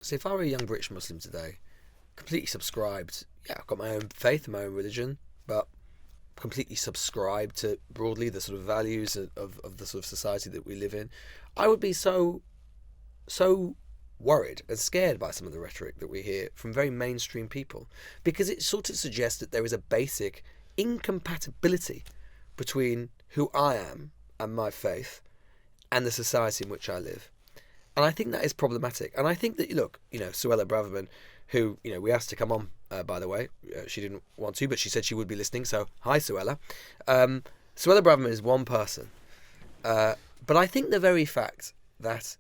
So if I were a young British Muslim today, completely subscribed, yeah, I've got my own faith, my own religion, but completely subscribed to broadly the sort of values of the sort of society that we live in, I would be so worried and scared by some of the rhetoric that we hear from very mainstream people, because it sort of suggests that there is a basic incompatibility between who I am and my faith and the society in which I live. And I think that is problematic. And I think that, look, Suella Braverman, who, we asked to come on, by the way, she didn't want to, but she said she would be listening. So, hi, Suella. Suella Braverman is one person. But I think the very fact that,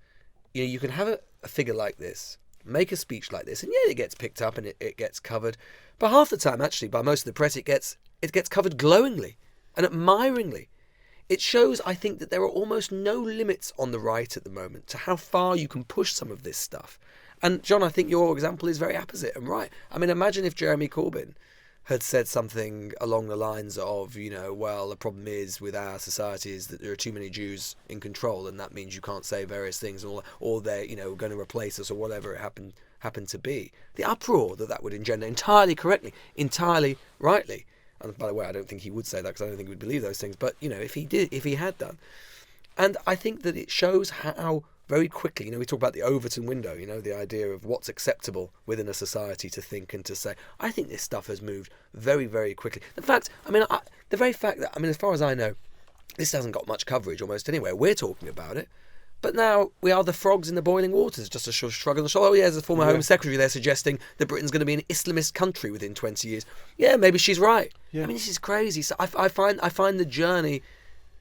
you can have a figure like this, make a speech like this, and yeah, it gets picked up and it gets covered. But half the time, actually, by most of the press, it gets covered glowingly and admiringly. It shows, I think, that there are almost no limits on the right at the moment to how far you can push some of this stuff. And John, I think your example is very apposite and right. I mean, imagine if Jeremy Corbyn had said something along the lines of, well, the problem is with our society is that there are too many Jews in control, and that means you can't say various things, or they're, going to replace us, or whatever it happened to be. The uproar that would engender, entirely correctly, entirely rightly. And by the way, I don't think he would say that, because I don't think he would believe those things. But, if he had done. And I think that it shows how very quickly, we talk about the Overton window, the idea of what's acceptable within a society to think and to say. I think this stuff has moved very, very quickly. The very fact that, as far as I know, this hasn't got much coverage almost anywhere. We're talking about it. But now we are the frogs in the boiling waters, just a shrug on the shoulder. Oh, yeah, there's a former Home Secretary there suggesting that Britain's going to be an Islamist country within 20 years. Yeah, maybe she's right. Yeah. This is crazy. So I find the journey...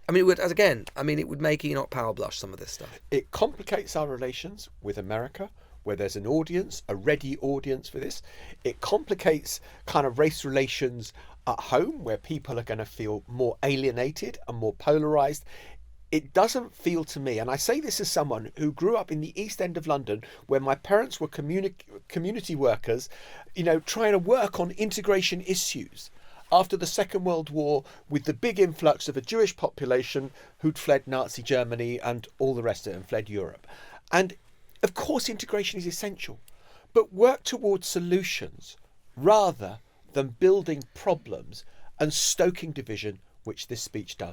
it would make Enoch Powell blush, some of this stuff. It complicates our relations with America, where there's an audience, a ready audience for this. It complicates kind of race relations at home, where people are going to feel more alienated and more polarised. It doesn't feel to me, and I say this as someone who grew up in the East End of London, where my parents were community workers, trying to work on integration issues after the Second World War, with the big influx of a Jewish population who'd fled Nazi Germany and all the rest of it and fled Europe. And of course integration is essential, but work towards solutions rather than building problems and stoking division, which this speech does.